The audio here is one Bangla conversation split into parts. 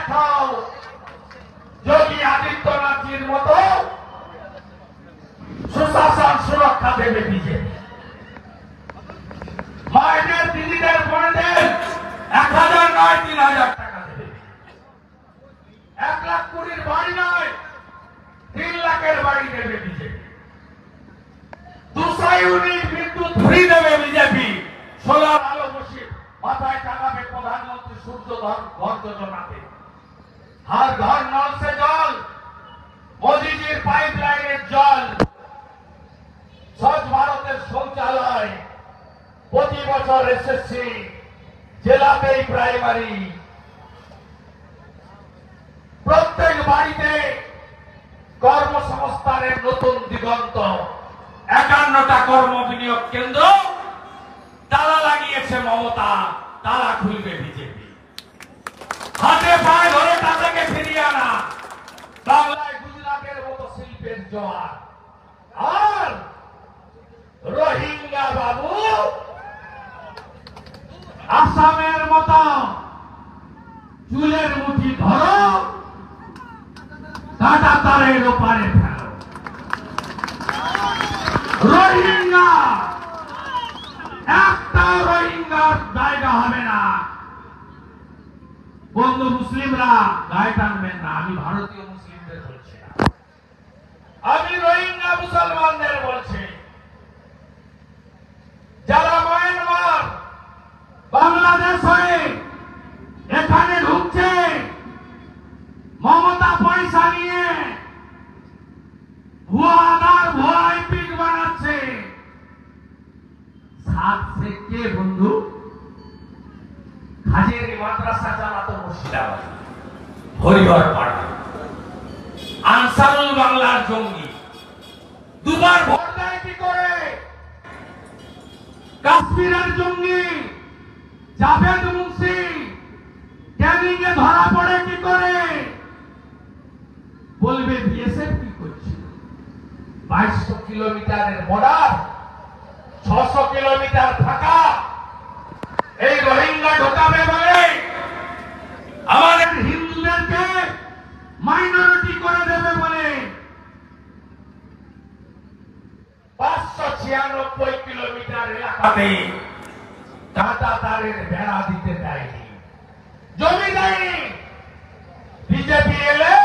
দেখাও যোগী আদিত্যনাথজির মতো সুশাসন সুরক্ষা দেবে বিজেপি। মায়েদের, দিদিদের, বোনেদের 1000 নয় 3000 টাকা দেবে। 1,20,000 বাড়ি নয় 3 লাখের বাড়ি দেবে বিজেপি। 200 ইউনিট বিদ্যুৎ ফ্রি দেবে বিজেপি। সোলার আলো বসিয়ে মাথায় টাকাবে প্রধানমন্ত্রী সূর্য ঘর যোজনাতে। हर घर नल से जल, मोदी जी पाइपलाइনের জল, স্বচ্ছ ভারতের শৌচালয়, প্রতি বছর এসএসসি, জেলাতেই প্রাইমারি, প্রত্যেক বাড়িতে কর্মসংস্থানের নতুন দিগন্ত, 51টা কর্ম বিনিয়োগ কেন্দ্র তালা লাগিয়েছে মমতা, তালা খুলবে বিজেপি। হাতে পায়ে ধরে টাকাকে ফিরিয়ে আনা, বাংলায় গুজরাটের মতো শিল্পের জোয়ার। আর রোহিঙ্গা বাবু আসামের মতো চুলের মুঠি ধরো, কাটা তারের ওপারে ফেলো। রোহিঙ্গা একটা রোহিঙ্গার জায়গা হবে না। বন্ধু মুসলিমরা গায়ে টানবেন না, আমি ভারতীয় মুসলিমদের বলছি না, আমি রোহিঙ্গা মুসলমানদের বলছি। যারা মায়ানমার বাংলাদেশ হয়ে এখানে ঢুকছে, মমতা পয়সা নিয়ে ভুয়া আধার, ভুয়া এপিক বানাচ্ছে। সাত সে কে বন্ধু? হাজিরি মাদ্রাসা চালাতো মুর্শিদাবাদ, হরিহর পাড়া, আনসারুল বাংলার জঙ্গি। দুবার ভোট দেয় কি করে? কাশ্মীরের জঙ্গি জাভেদ মুন্সি ক্যানিং এ ধরা পড়ে কি করে? বলবে বিএসএফ কি করছে? 2200 কিলোমিটারের বর্ডার, 600 কিলোমিটার ফাঁকা, এই রোহিঙ্গা ঢোকাবে বলে আমাদের হিন্দুদেরকে মাইনরিটি করে দেবে বলে 596 কিলোমিটার এলাকাতে কাঁটা তারের বেড়া দিতে দেয়নি, জমি দেয়নি। বিজেপি এলে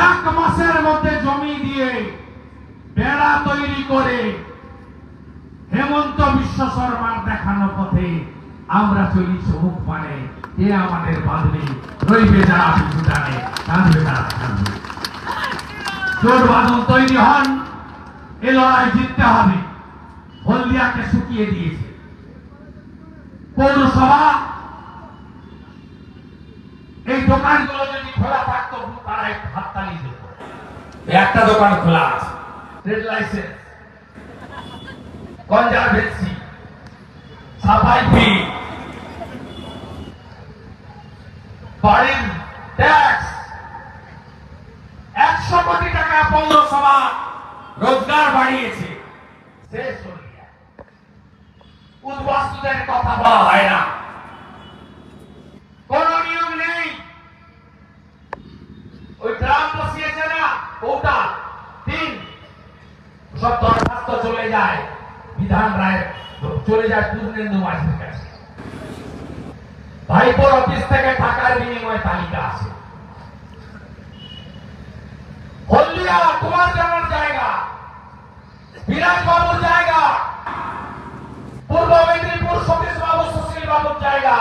1 মাসের মধ্যে জমি দিয়ে বেড়া তৈরি করে হেমন্ত বিশ্ব শর্মার দেখানো পথে আমরা চলি সবুক পানে। কে আমাদের বাঁধবে? রইবে যারা পিছু টানে, কাঁদবে তারা কাঁদবে। জোট বাঁধন তৈরি হন, এ লড়াই জিততে হবে। হলদিয়াকে শুকিয়ে দিয়েছে পৌরসভা। এই দোকানগুলো যদি খোলা থাকতো তারা একটু হাততালি দিত। একটা দোকান খোলা আছে, ট্রেড লাইসেন্স, কনজারভেন্সি, সাফাই ফি, বাড়ির ট্যাক্স, 100 কোটি টাকা পৌরসভা রোজগার বাড়িয়েছে। শেষ হয়ে গেল। উদ্বাস্তুদের কথা বলা হয় না, কোন নিয়ম নেই। ওই ড্রাম বসিয়েছে না, ওটা 3 সব দরখাস্ত চলে যায় বিধান রায়, চলে যায় পূর্ণেন্দু মাঝির কাছে। ভাইপোর অফিস থেকে টাকার বিনিময়ে তালিকা আছে। হলদিয়া কুমার জানার জায়গা, বিরাজ বাবুর জায়গা, পূর্ব মেদিনীপুর সতীশ বাবু, সুশীল বাবুর জায়গা,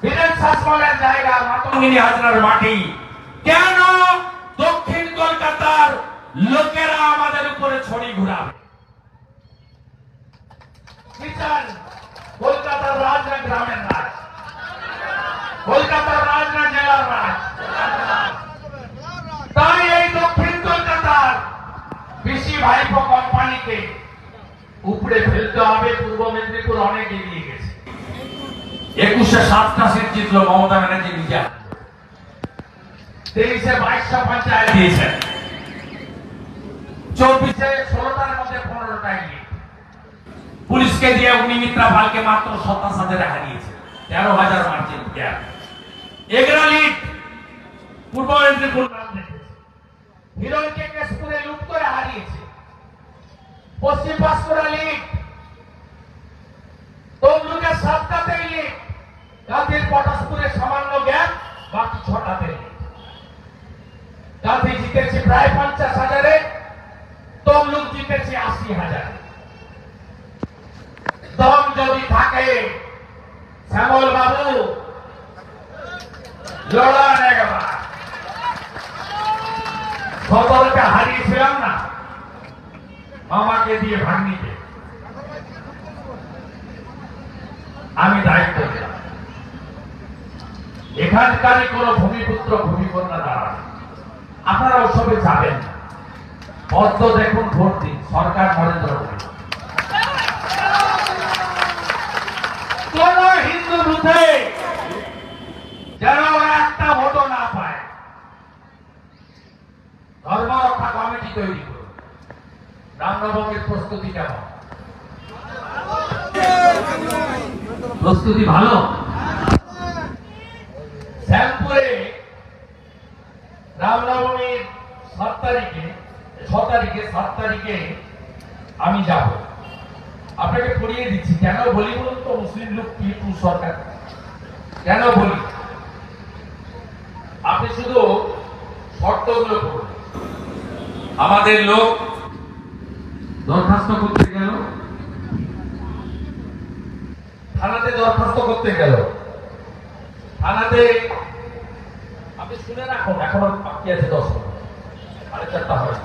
বীরেন শাসমলের জায়গা, মাতঙ্গিনী হাজরার মাটি। কেন দক্ষিণ কলকাতার লোকেরা আমাদের উপরে ছড়ি ঘুরাবে? কলকাতার রাজ না গ্রামের রাজ? কলকাতার রাজ না জেলার রাজ? তাই এই দক্ষিণ কলকাতার পিসি ভাইপো কোম্পানিকে উপরে ফেলতে হবে। পূর্ব মেদিনীপুর অনেক এগিয়ে গেছে। 21-এ 7টা সিট জিতল মমতা ব্যানার্জি নিজে, 23-এ 22টা পঞ্চায়েত দিয়েছেন, 24-এ 16টার মধ্যে 15টাই লিড। পুলিশকে দিয়ে অগ্নিমিত্রা পালকে মাত্র 27,000 হারিয়েছে, 13,000 মার্জিন গ্যাপ। এগরা লিড পূর্ব মেদিনীপুর নাম রেখেছে, হিরণকে কেশপুরে লুট করে হারিয়েছে। পশ্চিম পাঁশকুড়া লিড, তমলুকের সাতটাতে লিড, গান্ধীর পটাশপুরে সামান্য গ্যাপ, বাকি 6টাতে লিড। গান্ধী জিতেছে প্রায় 50,000-এ, তমলুক জিতেছে 80,000-এ। দম যদি থাকে শ্যামল বাবু, লড়ান একবার। 17টা হারিয়েছিলাম না মামাকে দিয়ে ভাগ্নিতে, আমি দায়িত্ব দিলাম। এখানকারই কোন ভূমিপুত্র ভূমিকন্যা দাঁড়ান, আপনারা ওসবে যাবেন না। পদ্ম দেখুন, ভোট দিন সরকার নরেন্দ্র মোদী। কোন হিন্দু বুথে যেন একটা ভোটও না পায়। ধর্ম রক্ষা কমিটি তৈরি করুন। রামনবমীর প্রস্তুতি কেমন? প্রস্তুতি ভালো? শ্যামপুরে রামনবমীর 7 তারিখে আমি যাব। আপনাকে পড়িয়ে দিচ্ছি। কেন বলি বলুন তো? মুসলিম লোক টিপু সরকার কেন বলি, আপনি শুধু শর্তগুলো পড়ুন। আমাদের লোক দরখাস্ত করতে গেল, থানাতে দরখাস্ত করতে গেল, থানাতে আপনি শুনে রাখুন, এখনো বাকি আছে 10 মিনিট, 4:30 হয়।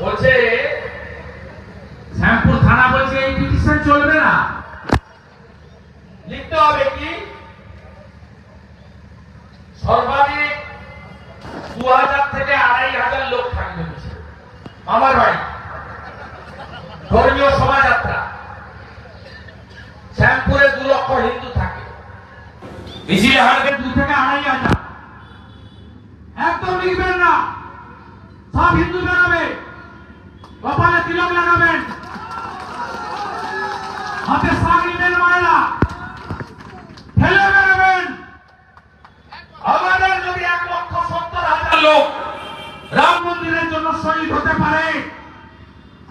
বলছে শ্যামপুর থানা বলছে এই পিটিশন চলবে না, লিখতে হবে কি সর্বাধিক 2000 থেকে 2500 লোক থাকবে। আমার বাড়ি ধর্মীয় শোভাযাত্রা, শ্যামপুরে 2 লক্ষ হিন্দু থাকে, মিছিলে হারবে 2 থেকে 2500। একদম লিখবেন না, সব হিন্দু বেরোবে, কপালে তিলক লাগাবেন, হাতে শাক নিবেন, মায়েরা ফেলে বেরোবেন। আমাদের যদি 1,70,000 লোক রাম মন্দিরের জন্য শহীদ হতে পারে,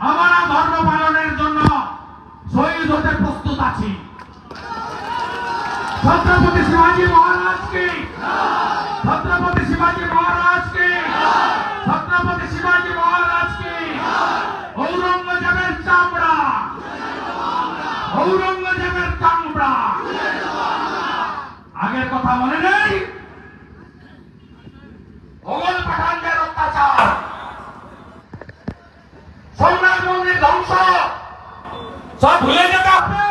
আমরা ধর্ম পালনের জন্য শহীদ হতে প্রস্তুত আছি। ছত্রপতি শিবাজী মহারাজ কি, ছত্রপতি শিবাজী মহারাজ কি, ছত্রপতি শিবাজী মহারাজ কি। ঔরঙ্গজেবের চামড়া, ঔরঙ্গজেবের চামড়া। আগের কথা মনে নেই? মোগল পাঠানদের অত্যাচার, সোমনাথ মন্দির ধ্বংস, সব ভুলে যেতে হবে।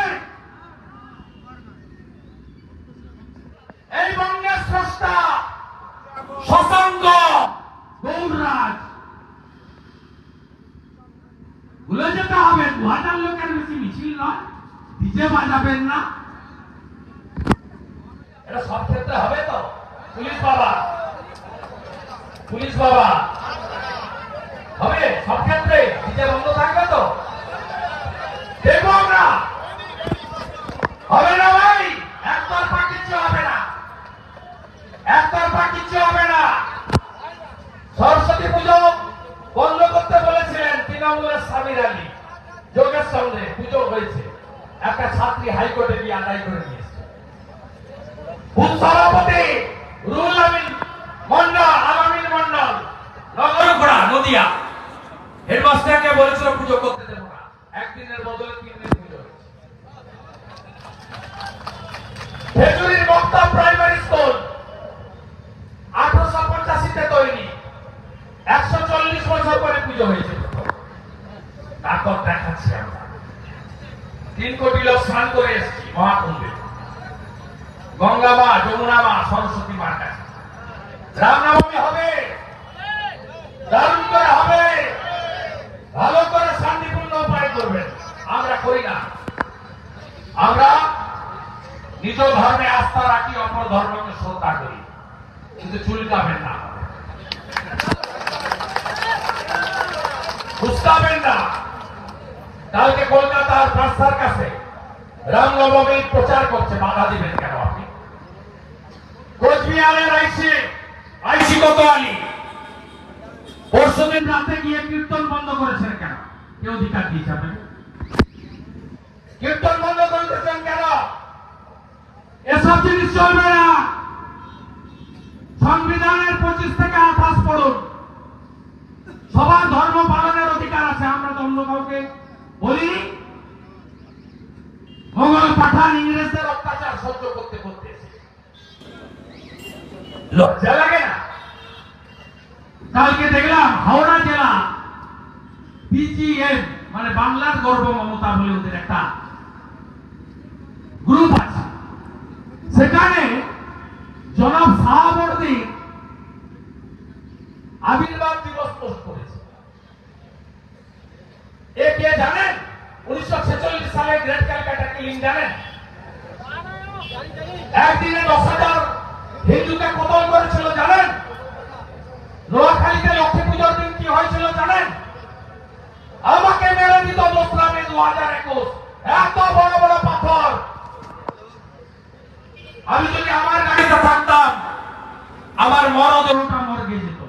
এই বঙ্গের স্রষ্টা শশাঙ্ক গৌররাজ, ভুলে যেতে হবে। 2000 লোকের বেশি মিছিল নয়, ডিজে বাজাবেন না। এটা সব ক্ষেত্রে হবে তো? পুলিশ বাবা, পুলিশ বাবা হবে সব ক্ষেত্রে? ডিজে বন্ধ থাকবে তো? দেখবো আমরা। হবে না ভাই, একতরফা কিচ্ছু হবে না, একতরফা কিচ্ছু হবে না। সরস্বতী পুজো বন্ধ করতে বলেছিলেন তৃণমূলের সামির আলী, যোগের সঙ্গে পুজো হয়েছে, একটা ছাত্রী হাইকোর্টে গিয়ে আদায় করে নিয়েছে। বুথ সভাপতি রুহুল আমিন মন্ডল, আলামিন মন্ডল, নগরগোড়া নদিয়া, হেডমাস্টারকে বলেছিল পুজো করতে দেবো না, একদিনের বদলে 3 দিন পুজো হয়েছে। খেজুরির মক্তা প্রাইমারি স্কুল 1885-তে তৈরি, 140 বছর পরে পুজো হয়েছে। তারপর দেখাচ্ছি আমরা 3 কোটি লোক স্নান করে এসেছি মহাকুম্ভে, গঙ্গা মা, যমুনা মা, সরস্বতী মার কাছে। রামনবমী হবে, দারুণ করে হবে, ভালো করে শান্তিপূর্ণ উপায় করবেন। আমরা করি না, আমরা নিজ ধর্মে আস্থা রাখি, অপর ধর্মকে শ্রদ্ধা করি, কিন্তু চুলকাবেন না, ফুসকাবেন না। কালকে কলকাতার রাস্তার কাছে রামনবমী প্রচার করছে, বাধা দিবেন কেন আপনি? কোচবিহারের আইসি কোতোয়ালি পরশুদিন রাতে গিয়ে কীর্তন বন্ধ করেছেন কেন? কে অধিকার দিয়েছে আপনাকে? কীর্তন বন্ধ করতেছেন কেন? এসব জিনিস চলবে না। সংবিধানের 25 থেকে 28 পড়ুন। সবার ধর্ম পালনের অধিকার আছে। আমরা তো অন্য কাউকে বলি। মোগল পাঠান ইংরেজদের অত্যাচার সহ্য করতে করতে লজ্জা লাগে না? কালকে দেখলাম হাওড়া জেলা বিজিএম মানে বাংলার গর্ব মমতা বলে ওদের একটা গ্রুপ আছে, সেখানে জনাব শাহাবুদ্দিন আবির্ভাব দিবস পোস্ট করেছে। এ কে জানেন? 1946 সালে গ্রেট ক্যালকাটা কিলিং জানেন? একদিনে 10,000 হিন্দুকে কতল করেছিল জানেন? নোয়াখালীতে লক্ষ্মী পুজোর দিন কি হয়েছিল জানেন? আমাকে মেরে দিত 2রা মে 2021। এত বড় বড় পাথর। আমি যদি আমার গাড়িতে থাকতাম, আমার মরদেহটা মর্গে যেত।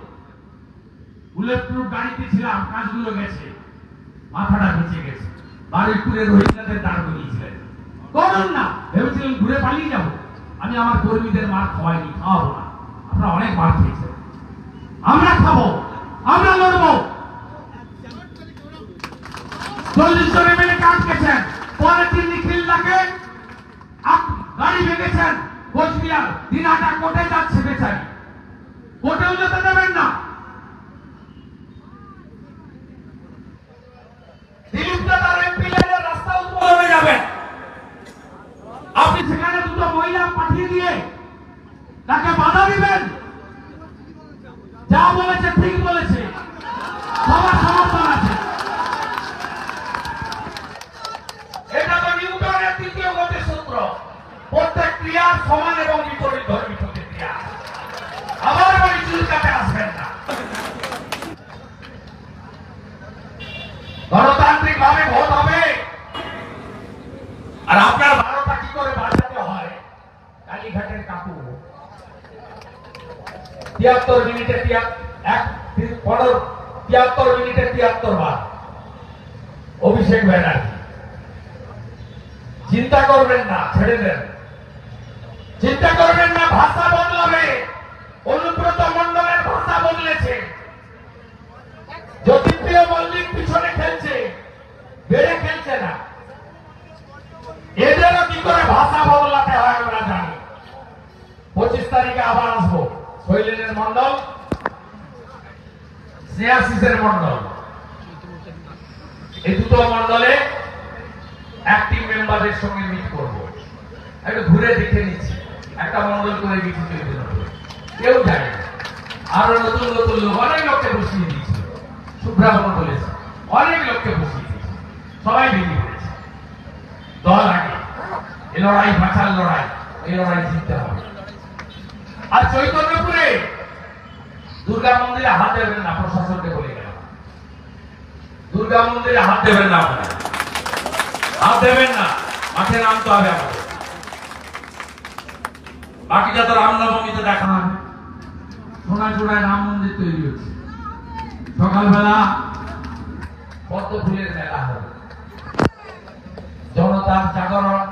বুলেট প্রুফ গাড়িতে ছিলাম, কাজগুলো গেছে, মাথাটা বেঁচে গেছে। বারুইপুরে রোহিঙ্গাদের দাঁড় করিয়েছিলেন, করুন না, ভেবেছিলেন ঘুরে পালিয়ে যাবো। আমি আমার কর্মীদের মার খাওয়াইনি, খাওয়াবো না। আপনারা অনেক মার খেয়েছেন, আমরা খাবো, আমরা লড়বো। 40 জন এমএলএ আটকেছেন, পরে দিন নিখিলদাকে গাড়ি ভেঙেছেন। কোচবিহার দিনহাটা কোর্টে যাচ্ছে বেচারি, কোর্টেও যেতে দেবেন না। দিলীপ দাদার এমপি লাইনের রাস্তা উদ্বোধনে যাবেন, আপনি সেখানে 2টো মহিলা পাঠিয়ে দিয়ে তাকে বাধা দিবেন? যা বলেছে ঠিক বলেছে, সবার সমর্থন আছে। এটা তো নিউটনের 3য় গতির সূত্র, প্রত্যেক ক্রিয়ার সমান এবং বিপরীত ধর্মী প্রতিক্রিয়া। আবার বলি, চুলকাতে আসবেন না। গণতান্ত্রিক ভাবে ভোট হবে, আর আপনার 12টা কি করে বাজাতে হয়? কালীঘাটের কাকু 73 মিনিটে 73 বার অভিষেক ব্যানার্জি। চিন্তা করবেন না, ছেড়ে দেন। চিন্তা করবেন না, ভাষা বদলাবে। অনুব্রত মণ্ডলের ভাষা বদলেছে, জ্যোতিপ্রিয় মল্লিক পিছনে খেলছে, বেড়ে খেলছে না। এদেরও কি করে ভাষা বদলাতে হয় আমরা জানি। 25 তারিখে আবার আসবো। শৈলেনের মন্ডল, স্নেহাশিসের মন্ডল, এই 2টো মন্ডলে অ্যাক্টিভ মেম্বারদের সঙ্গে মিট করবো। একটু ঘুরে দেখে নিচ্ছি, একটা মন্ডল করে মিটিং তৈরি হবে, কেউ জানে না। আরো নতুন নতুন লোক, অনেক লোককে বসিয়ে দিয়েছিল, সুব্রাহ্মণ বলেছে, অনেক লোককে বসিয়ে দিয়েছে, সবাই বেরিয়ে পড়েছে। দল আগে, এই লড়াই বাঁচার লড়াই, এই লড়াই জিততে হবে। আর চৈতন্যপুরে দুর্গা মন্দিরে হাত দেবেন না, প্রশাসনকে বলে গেলাম। দুর্গা মন্দিরে হাত দেবেন না, আপনারা হাত দেবেন না, মাঠে নামতে হবে আমাদের। বাকিটা তো রামনবমীতে দেখা হবে। সোনাচূড়ায় রাম মন্দির তৈরি হচ্ছে, সকালবেলা পদ্ম ফুলের মেলা হবে, জনতার জাগরণ